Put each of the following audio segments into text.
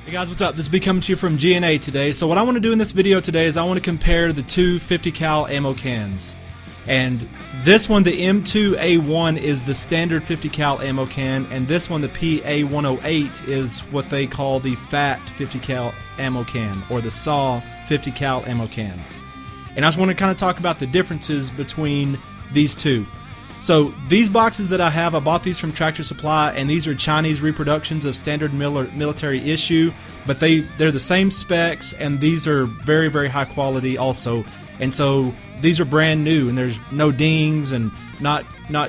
Hey guys, what's up? This is B coming to you from G&A today. So what I want to do in this video today is I want to compare the two 50 cal ammo cans. And this one, the M2A1, is the standard 50 cal ammo can, and this one, the PA108, is what they call the fat 50 cal ammo can, or the SAW 50 cal ammo can. And I just want to kind of talk about the differences between these two. So these boxes that I have, I bought these from Tractor Supply, and these are Chinese reproductions of standard military issue, but they're the same specs, and these are very, very high quality also. And so these are brand new, and there's no dings, and not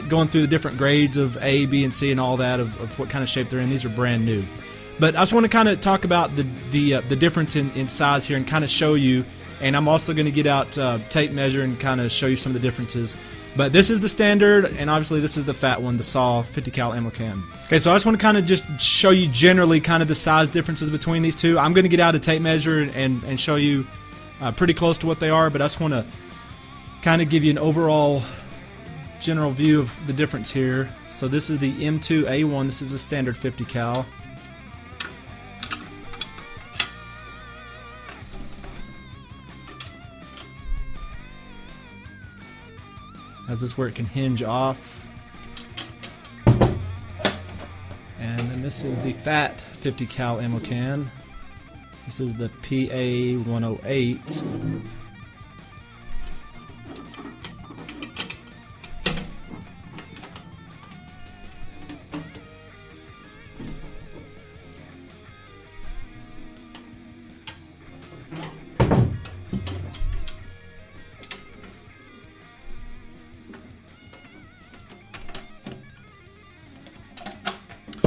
going through the different grades of A, B, and C and all that of what kind of shape they're in. These are brand new. But I just want to kind of talk about the difference in size here and kind of show you. And I'm also going to get out tape measure and kind of show you some of the differences. But this is the standard, and obviously this is the fat one, the SAW 50 cal ammo can. Okay, so I just want to kind of just show you generally kind of the size differences between these two. I'm going to get out a tape measure and show you pretty close to what they are, but I just want to kind of give you an overall general view of the difference here. So this is the M2A1, this is a standard 50 cal. That's just where it can hinge off. And then this is the fat 50 cal ammo can. This is the PA108.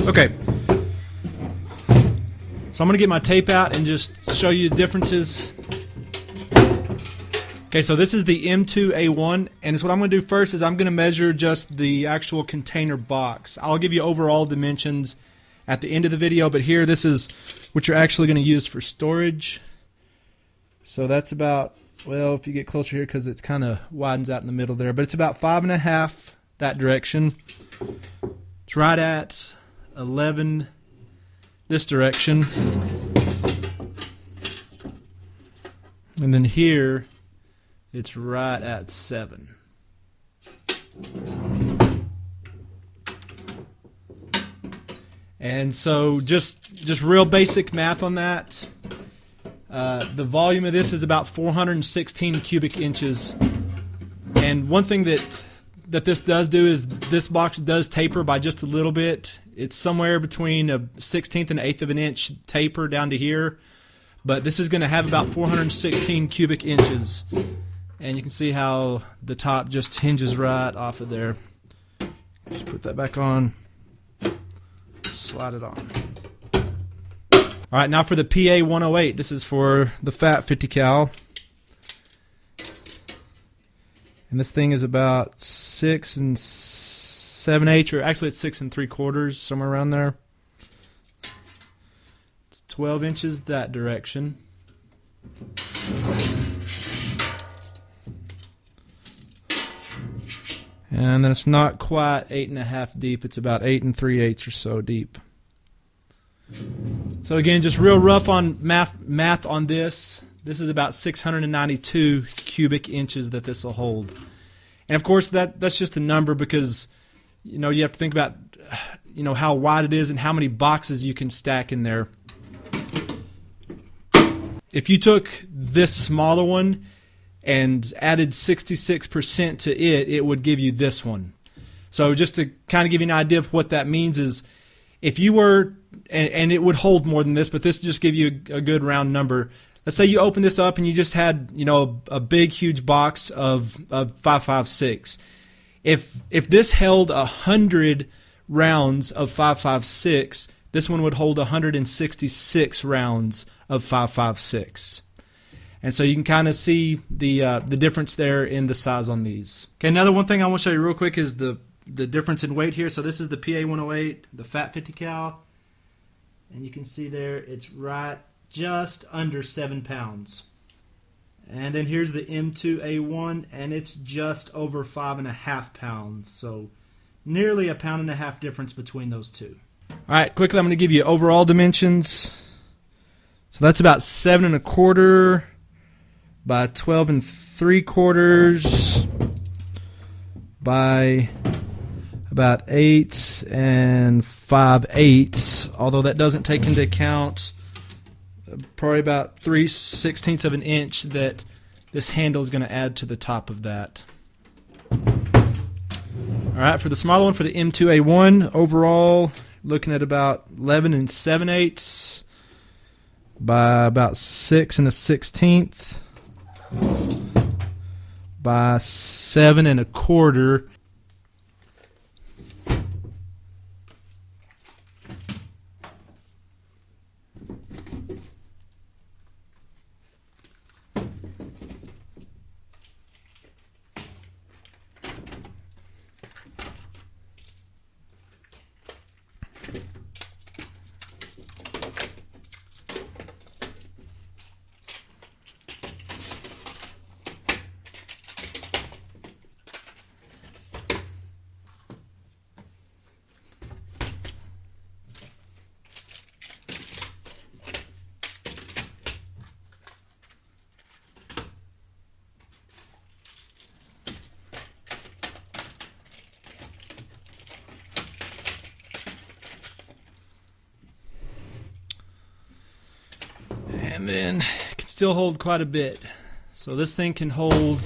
Okay, so I'm going to get my tape out and just show you the differences. Okay, so this is the M2A1, and what I'm going to do first is I'm going to measure just the actual container box. I'll give you overall dimensions at the end of the video, but here this is what you're actually going to use for storage. So that's about, well, if you get closer here because it's kind of widens out in the middle there, but it's about 5.5 that direction. It's right at 11 this direction, and then here it's right at 7. And so just real basic math on that, the volume of this is about 416 cubic inches. And one thing that this does do is this box does taper by just a little bit. It's somewhere between a 1/16 and 1/8 of an inch taper down to here, but this is going to have about 416 cubic inches, and you can see how the top just hinges right off of there. Just put that back on, slide it on. Alright, now for the PA108, this is for the fat 50 cal. And this thing is about 6 7/8, or actually it's 6 3/4, somewhere around there. It's 12 inches that direction. And then it's not quite 8.5 deep, it's about 8 3/8 or so deep. So again, just real rough on math on this. This is about 692 cubic inches that this will hold. And of course that's just a number because you have to think about how wide it is and how many boxes you can stack in there. If you took this smaller one and added 66% to it, it would give you this one. So just to kind of give you an idea of what that means is if you were, and it would hold more than this, but this just give you a good round number. Let's say you open this up and you just had, a big, huge box of 5.56. If this held 100 rounds of 5.56, this one would hold 166 rounds of 5.56. And so you can kind of see the difference there in the size on these. Okay, another one thing I want to show you real quick is the difference in weight here. So this is the PA108, the fat 50 cal, and you can see there it's right just under 7 pounds. And then here's the M2A1, and it's just over 5.5 pounds. So nearly 1.5 pounds difference between those two. Alright, quickly I'm going to give you overall dimensions. So that's about 7 1/4 by 12 3/4 by about 8 5/8, although that doesn't take into account probably about 3/16 of an inch that this handle is going to add to the top of that. Alright, for the smaller one, for the M2A1, overall looking at about 11 7/8 by about 6 1/16 by 7 1/4. And then it can still hold quite a bit. So this thing can hold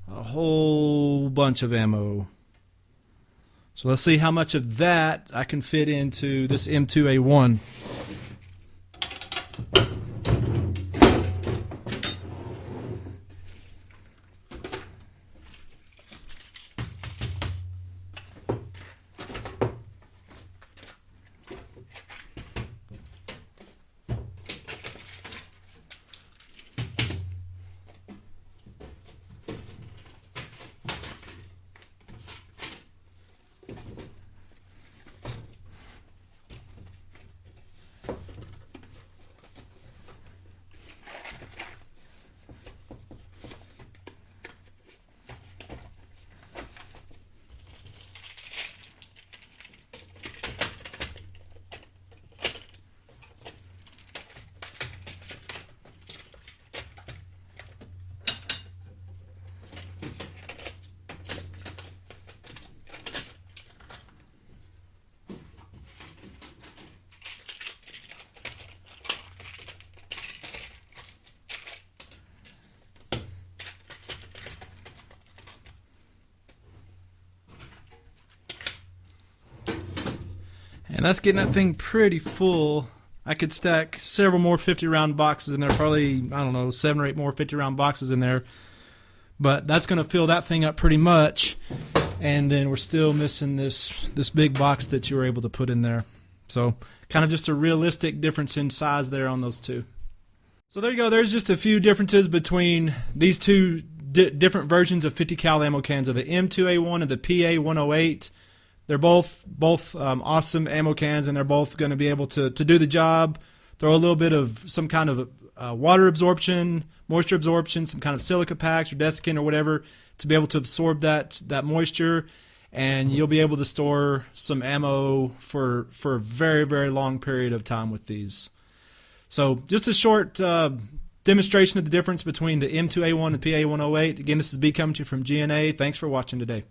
a whole bunch of ammo. So let's see how much of that I can fit into this M2A1. And that's getting that thing pretty full. I could stack several more 50-round boxes in there, probably, I don't know, 7 or 8 more 50-round boxes in there. But that's going to fill that thing up pretty much. And then we're still missing this big box that you were able to put in there. So kind of just a realistic difference in size there on those two. So there you go. There's just a few differences between these two different versions of 50 cal ammo cans, of the M2A1 and the PA108. They're both awesome ammo cans, and they're both going to be able to do the job. Throw a little bit of some kind of water absorption, moisture absorption, some kind of silica packs or desiccant or whatever to be able to absorb that moisture, and you'll be able to store some ammo for a very, very long period of time with these. So just a short demonstration of the difference between the M2A1 and the PA108. Again, this is B coming to you from GNA. Thanks for watching today.